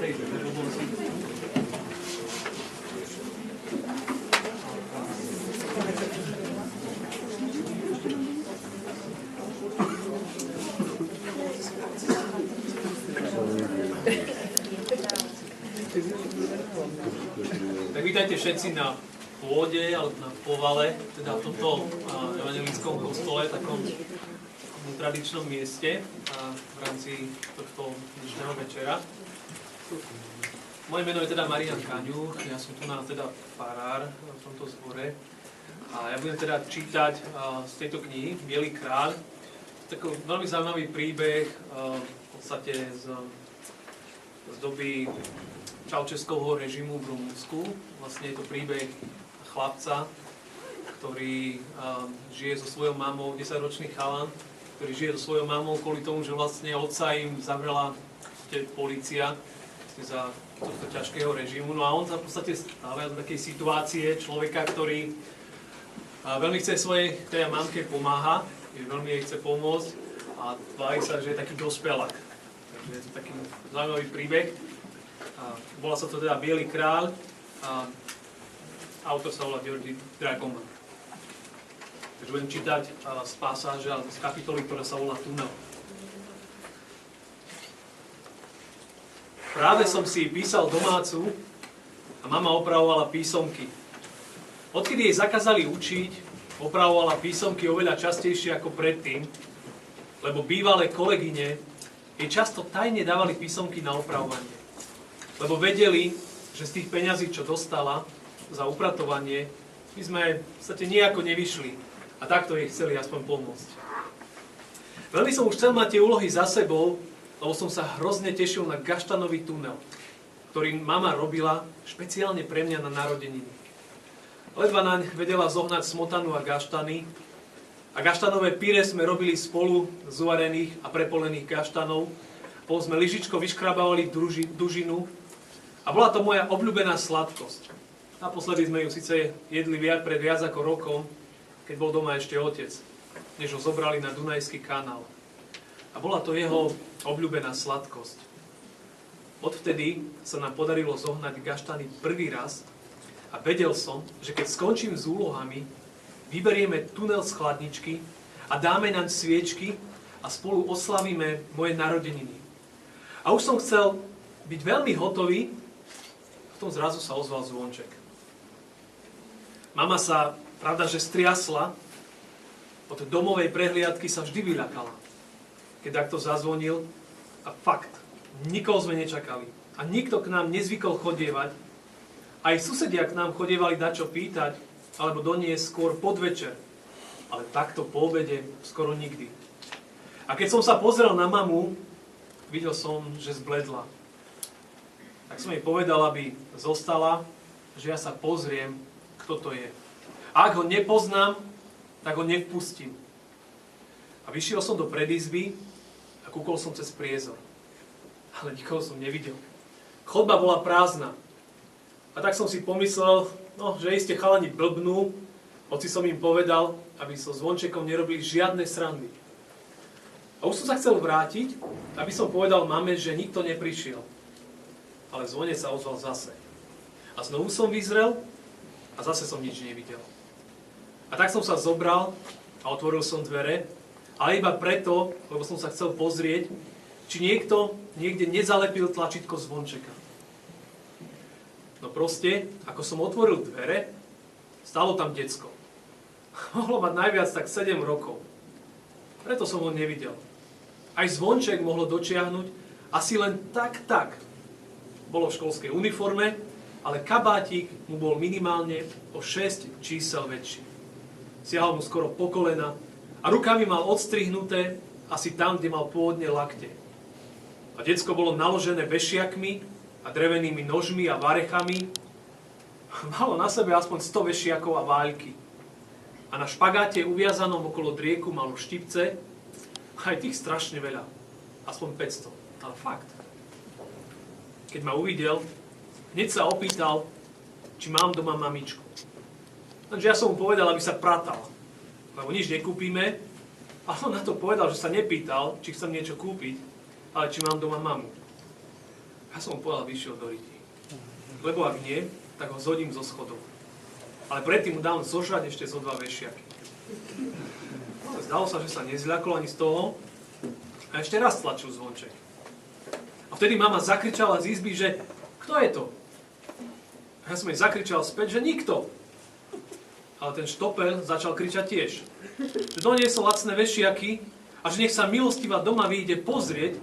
Tak vítajte všetci na pôde, alebo na povale, teda v tomto evangelickom kostole, takom tradičnom mieste v rámci tohto dnešného večera. Moje meno je teda Marián Kaňuch, ja som tu teda farár v tomto zbore a ja budem teda čítať z tejto knihy Bielý kráľ. Taký veľmi zaujímavý príbeh v podstate z doby Čaučeskovho režimu v Rumunsku. Vlastne je to príbeh chlapca, ktorý žije so svojou mamou, 10-ročný chalan, ktorý žije so svojou mamou kvôli tomu, že vlastne otca im zavrela polícia za tohto ťažkého režimu. No a on sa v podstate stáva do takej situácie človeka, ktorý veľmi chce svojej tej mamke pomáha, veľmi jej chce pomôcť a tvári sa, že je taký dospelák. Takže je to taký zaujímavý príbeh. Volá sa to teda Bielý kráľ a autor sa volá György Dragoman. Takže budem čítať z pasáže a z kapitoly, ktorá sa volá Tunel. Práve som si písal domácu a mama opravovala písomky. Odkedy jej zakázali učiť, opravovala písomky oveľa častejšie ako predtým, lebo bývalé kolegyne jej často tajne dávali písomky na opravovanie. Lebo vedeli, že z tých peňazí, čo dostala za upratovanie, my sme v podstate nejako nevyšli. A takto jej chceli aspoň pomôcť. Veľmi som už chcel mať tie úlohy za sebou, lebo som sa hrozne tešil na gaštanový tunel, ktorý mama robila špeciálne pre mňa na narodeniny. Ledva naň vedela zohnať smotanu a gaštany. A gaštanové pyré sme robili spolu z uvarených a prepolených gaštanov. Potom sme lyžičko vyškrabávali dužinu. A bola to moja obľúbená sladkosť. Naposledy sme ju síce jedli pred viac ako rokom, keď bol doma ešte otec, než ho zobrali na Dunajský kanál. A bola to jeho obľúbená sladkosť. Odvtedy sa nám podarilo zohnať gaštany prvý raz a vedel som, že keď skončím s úlohami, vyberieme tunel z chladničky a dáme naň sviečky a spolu oslavíme moje narodeniny. A už som chcel byť veľmi hotový, v tom zrazu sa ozval zvonček. Mama sa, pravda, že striasla, od domovej prehliadky sa vždy vyľakala, keď takto zazvonil a fakt, nikoho sme nečakali. A nikto k nám nezvykol chodievať. Aj susedia k nám chodievali dačo pýtať, alebo doniesť skôr podvečer. Ale takto po obede skoro nikdy. A keď som sa pozrel na mamu, videl som, že zbledla. Tak som jej povedal, aby zostala, že ja sa pozriem, kto to je. A ak ho nepoznám, tak ho nevpustím. A vyšiel som do predizby a kúkol som cez priezor. Ale nikoho som nevidel. Chodba bola prázdna. A tak som si pomyslel, že iste chalani blbnú, hoci som im povedal, aby so zvončekom nerobili žiadne srandy. A už som sa chcel vrátiť, aby som povedal mame, že nikto neprišiel. Ale zvonec sa ozval zase. A znovu som vyzrel a zase som nič nevidel. A tak som sa zobral a otvoril som dvere, ale iba preto, lebo som sa chcel pozrieť, či niekto niekde nezalepil tlačítko zvončeka. No proste, ako som otvoril dvere, stálo tam decko. Mohlo mať najviac tak 7 rokov. Preto som ho nevidel. Aj zvonček mohlo dočiahnuť asi len tak. Bolo v školskej uniforme, ale kabátik mu bol minimálne o 6 čísel väčší. Siahal mu skoro po kolena a rukami mal odstrihnuté asi tam, kde mal pôvodne lakte. A decko bolo naložené vešiakmi a drevenými nožmi a varechami. Malo na sebe aspoň 100 vešiakov a váľky. A na špagáte uviazanom okolo drieku malo štipce, aj tých strašne veľa. Aspoň 500. Ale fakt. Keď ma uvidel, hneď sa opýtal, či mám doma mamičku. Takže ja som mu povedal, aby sa pratal. Lebo nič nekúpime. A on na to povedal, že sa nepýtal, či chcem niečo kúpiť, ale či mám doma mamu. Ja som mu povedal, vyšiel do ryti. Lebo ak nie, tak ho zhodím zo schodov. Ale predtým mu dám zožrať ešte zo 2 vešiaky. Zdalo sa, že sa nezľakol ani z toho a ešte raz tlačil zvonček. A vtedy mama zakričala z izby, že kto je to? A ja som jej zakričal späť, že nikto. Ale ten štopel začal kričať tiež. Že doniesol lacné vešiaky a že nech sa milostivá doma vyjde pozrieť,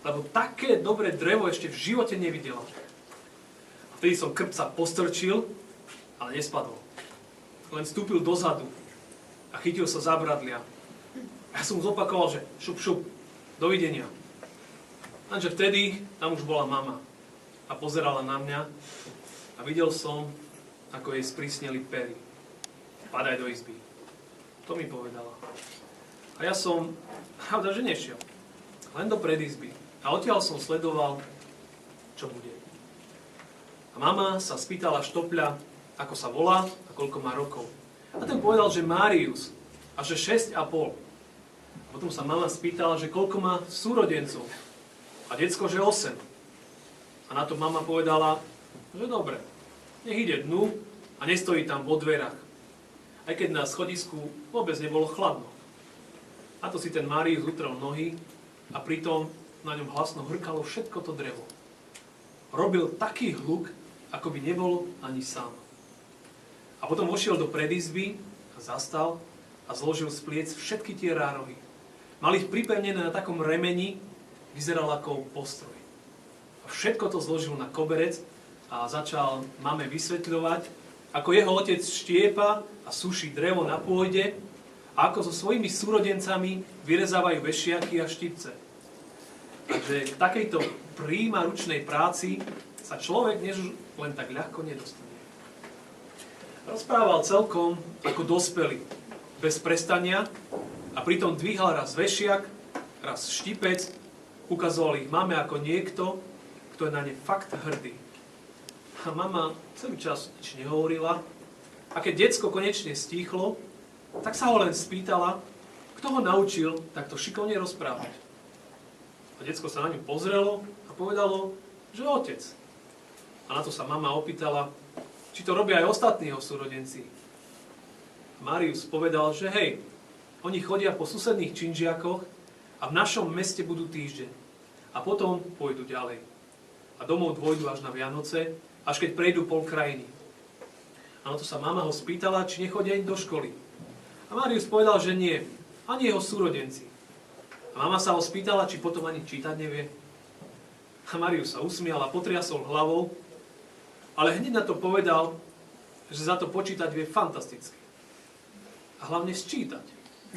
lebo také dobré drevo ešte v živote nevidela. A vtedy som krpca postrčil, ale nespadol. Len vstúpil dozadu a chytil sa za bradlia. A ja som mu zopakoval, že šup, šup, dovidenia. Lenže vtedy tam už bola mama a pozerala na mňa a videl som, ako jej sprísneli pery. Padaj do izby. To mi povedala. A ja som, pravda, že nešiel. Len do predizby. A odtiaľ som sledoval, čo bude. A mama sa spýtala štopľa, ako sa volá a koľko má rokov. A ten povedal, že Márius a že 6,5. A potom sa mama spýtala, že koľko má súrodencov. A decko, že 8. A na to mama povedala, že dobre, nech ide dnu a nestojí tam vo dverách. Aj keď na schodisku vôbec nebolo chladno. A to si ten Márius utrel nohy a pritom na ňom hlasno hrkalo všetko to drevo. Robil taký hluk, ako by nebol ani sám. A potom vošiel do predizby a zastal a zložil z pliec všetky tie rárohy. Mal ich pripevnené na takom remeni, vyzeral ako postroj. A všetko to zložil na koberec a začal mame vysvetľovať, ako jeho otec štiepa a suší drevo na pôde a ako so svojimi súrodencami vyrezávajú vešiaky a štipce. Takže k takejto príjma ručnej práci sa človek len tak ľahko nedostane. Rozprával celkom ako dospelý, bez prestania a pritom dvíhal raz vešiak, raz štipec, ukazoval ich mame ako niekto, kto je na ne fakt hrdý. A mama celý čas nič nehovorila a keď decko konečne stíchlo, tak sa ho len spýtala, kto ho naučil takto šikovne rozprávať. A decko sa na ňu pozrelo a povedalo, že otec. A na to sa mama opýtala, či to robia aj ostatní jeho súrodenci. A Márius povedal, že hej, oni chodia po susedných činžiakoch a v našom meste budú týždeň. A potom pôjdu ďalej. A domov dôjdu až na Vianoce, až keď prejdú pol krajiny. A na to sa mama ho spýtala, či nechodia im do školy. A Márius povedal, že nie, ani jeho súrodenci. A mama sa ho spýtala, či potom ani čítať nevie. A Márius sa usmial a potriasol hlavou, ale hneď na to povedal, že za to počítať vie fantasticky. A hlavne sčítať.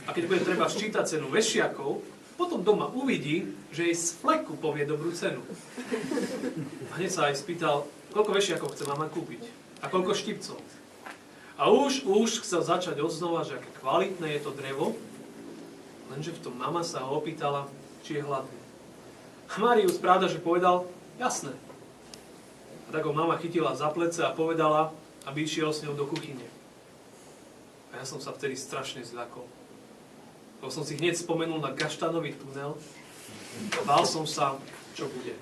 A keď bude treba sčítať cenu vešiakov, potom doma uvidí, že jej z fleku povie dobrú cenu. A hneď sa aj spýtal, koľko vešiakov chce mama kúpiť a koľko štipcov. A už chcel začať odznova, že aké kvalitné je to drevo, lenže v tom mama sa ho opýtala, či je hladný. A Márius pravda, že povedal, jasné. A tak ho mama chytila za plece a povedala, aby išiel s ňou do kuchyne. A ja som sa vtedy strašne zľakol. Lebo som si hneď spomenul na Gaštanový tunel a bál som sa, čo bude.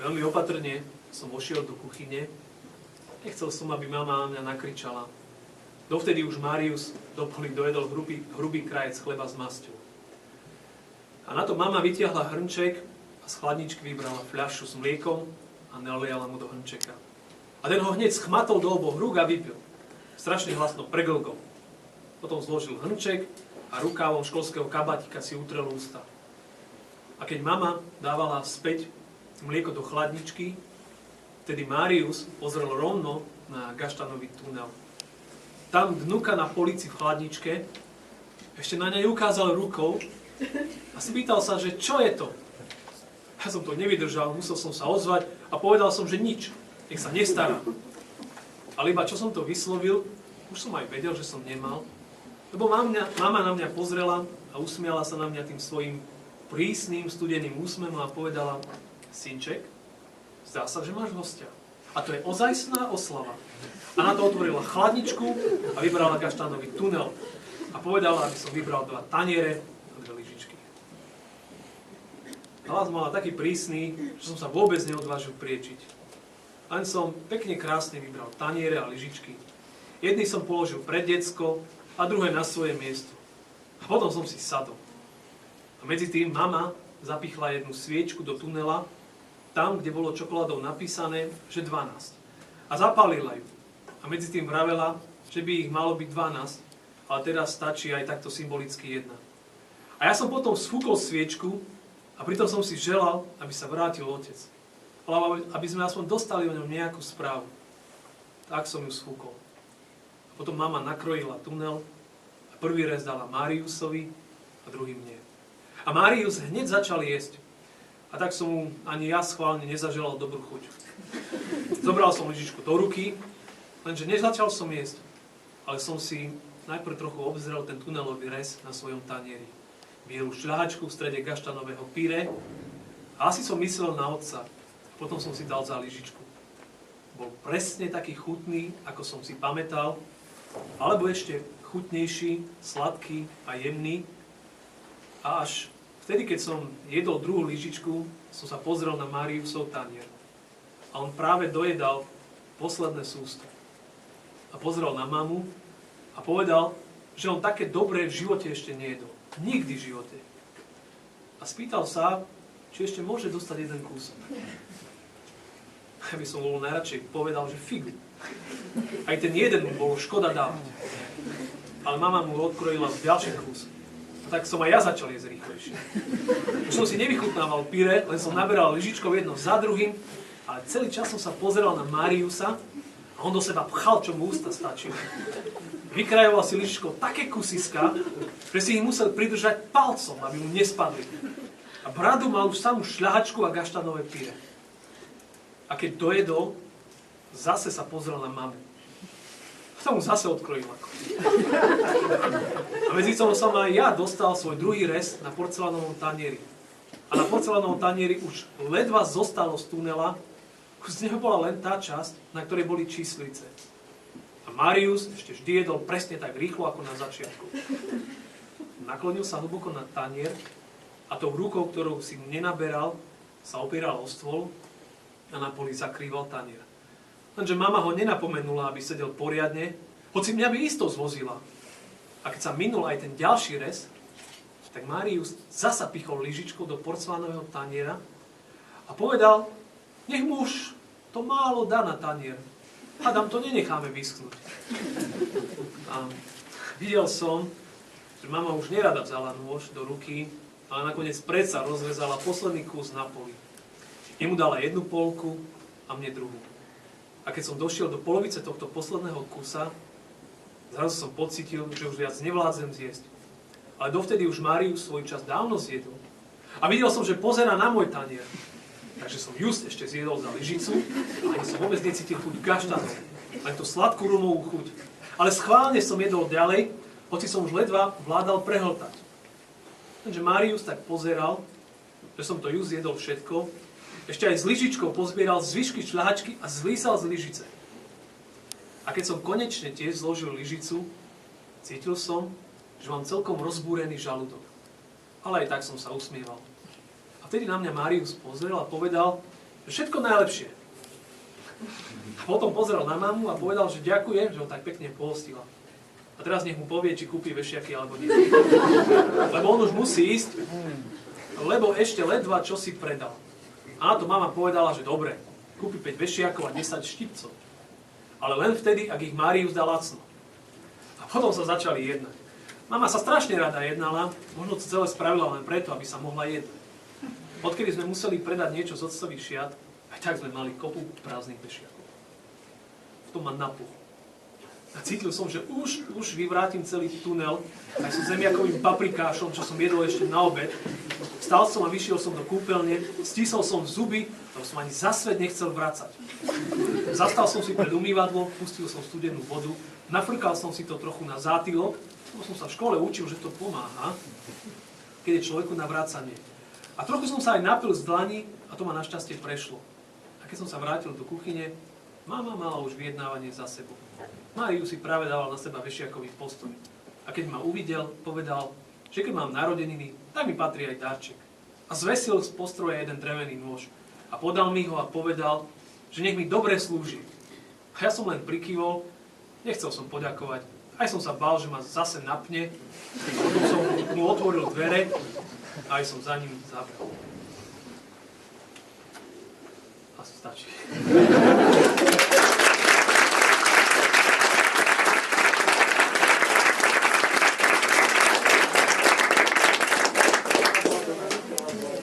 Veľmi opatrne som vošiel do kuchyne. Nechcel som, aby mama na mňa nakričala. Dovtedy už Márius do poly dojedol hrubý krajec chleba s masťou. A na to mama vytiahla hrnček a z chladničky vybrala fľašu s mliekom a naliala mu do hrnčeka. A ten ho hneď schmatol do oboch rúk a vypil. Strašne hlasno preglgol. Potom zložil hrnček a rukávom školského kabátika si utrel ústa. A keď mama dávala späť mlieko do chladničky, vtedy Márius pozrel rovno na Gaštanový tunel. Tam dnuka na polici v chladničke ešte na nej ukázal rukou a spýtal sa, že čo je to? Ja som to nevydržal, musel som sa ozvať a povedal som, že nič, nech sa nestará. Ale iba čo som to vyslovil, už som aj vedel, že som nemal, lebo mama na mňa pozrela a usmiala sa na mňa tým svojim prísnym, studeným úsmevom a povedala, synček, zdá sa, že máš hostia. A to je ozajstná oslava. A na to otvorila chladničku a vybrala Gaštanový tunel. A povedala, aby som vybral 2 taniere a 2 lyžičky. A Hlas mala taký prísny, že som sa vôbec neodvážil priečiť. Len som pekne krásne vybral taniere a lyžičky. Jedný som položil pred decko a druhé na svoje miesto. A potom som si sadol. A medzi tým mama zapichla jednu sviečku do tunela, tam, kde bolo čokoládou napísané, že 12. A zapálila ju. A medzi tým vravela, že by ich malo byť 12, ale teraz stačí aj takto symbolicky jedna. A ja som potom sfúkol sviečku a pritom som si želal, aby sa vrátil otec. Ale aby sme aspoň dostali o ňom nejakú správu. Tak som ju sfúkol. A potom mama nakrojila tunel a prvý rez dala Máriusovi a druhý mne. A Márius hneď začal jesť. A tak som mu ani ja schválne nezaželal dobrú chuť. Zobral som lyžičku do ruky, lenže nezačal som jesť. Ale som si najprv trochu obzrel ten tunelový rez na svojom tanieri. Bielu šľahačku v strede gaštanového pyré. A asi som myslel na otca. Potom som si dal za lyžičku. Bol presne taký chutný, ako som si pamätal, alebo ešte chutnejší, sladký a jemný. A až vtedy, keď som jedol druhú lyžičku, som sa pozrel na Máriusov tanier. A on práve dojedal posledné sústo. A pozrel na mamu a povedal, že on také dobré v živote ešte nejedol. Nikdy v živote. A spýtal sa, či ešte môže dostať jeden kúsok. Ja by som bol najradšej povedal, že figu. Aj ten jeden mu bolo škoda dávať. Ale mama mu odkrojila ďalší kus. A tak som aj ja začal jesť rýchlejšie. Už som si nevychutnával pyré, len som naberal lyžičkov jedno za druhým, ale celý čas som sa pozeral na Máriusa a on do seba pchal, čo mu ústa stačilo. Vykrajoval si lyžičkou také kusiska, že si ich musel pridržať palcom, aby mu nespadli. A bradu mal už samú šľahačku a gaštanové pyré. A keď dojedol, zase sa pozrel na mamu. A to mu zase odkrojil ako. A medzi tom som aj ja dostal svoj druhý rez na porcelánovom tanieri. A na porcelánovom tanieri už ledva zostalo z tunela, už z neho bola len tá časť, na ktorej boli číslice. A Márius ešte vždy jedol presne tak rýchlo, ako na začiatku. Naklonil sa hlboko na tanier a tou rukou, ktorou si nenaberal, sa opieral o stôl a na poli zakrýval tanier. Lenže mama ho nenapomenula, aby sedel poriadne, hoci mňa by isto zvozila. A keď sa minul aj ten ďalší rez, tak Márius zasa pichol lyžičkou do porcelánového taniera a povedal, nech mu už to málo dá na tanier. Hádam, to nenecháme vyschnúť. A videl som, že mama už nerada vzala nôž do ruky, ale nakoniec predsa rozrezala posledný kus na poli. Jemu dala jednu polku a mne druhú. A keď som došiel do polovice tohto posledného kusa, zrazu som pocítil, že už viac nevládzem zjesť. Ale dovtedy už Márius svoj čas dávno zjedol. A videl som, že pozerá na môj tanier. Takže som just ešte zjedol za lyžicu a ani som vôbec necítil chuť gaštanov. Len tú sladkú rumovú chuť. Ale schválne som jedol ďalej, hoci som už ledva vládal prehltať. Takže Márius tak pozeral, že som to just jedol všetko. Ešte aj s lyžičkou pozbieral zvyšky šľahačky a zlísal z lyžice. A keď som konečne tiež zložil lyžicu, cítil som, že mám celkom rozbúrený žalúdok. Ale aj tak som sa usmieval. A vtedy na mňa Márius pozrel a povedal, že všetko najlepšie. A potom pozrel na mamu a povedal, že ďakujem, že ho tak pekne pohostila. A teraz nech mu povie, či kúpi vešiaky alebo nie. Lebo on už musí ísť, lebo ešte ledva čo si predal. A na to mama povedala, že dobre, kúpi 5 vešiakov a 10 štipcov. Ale len vtedy, ak ich Márius dá lacno. A potom sa začali jednať. Mama sa strašne rada jednala, možno to celé spravila len preto, aby sa mohla jednať. Odkedy sme museli predať niečo z octových šiat, aj tak sme mali kopu prázdnych vešiakov. V tom ma napuhlo. A cítil som, že už vyvrátim celý tunel, aj so zemiakovým paprikášom, čo som jedol ešte na obed. Vstal som a vyšiel som do kúpeľne, stísol som zuby, lebo som ani za svet nechcel vracať. Zastal som si pred umývadlom, pustil som studenú vodu, nafrkal som si to trochu na zátylok, lebo som sa v škole učil, že to pomáha, keď je človeku na vracanie. A trochu som sa aj napil z dlani a to ma našťastie prešlo. A keď som sa vrátil do kuchyne, mama mala už vyjednávanie za sebou. Márius si práve dával na seba vešiakový postoj. A keď ma uvidel, povedal, že keď mám narodeniny, tak mi patrí aj darček. A a zvesil z postroja jeden drevený nôž. A podal mi ho a povedal, že nech mi dobre slúži. A ja som len prikývol, nechcel som poďakovať. Aj som sa bál, že ma zase napne. Potom som mu otvoril dvere a aj som za ním zavrel. Asi stačí.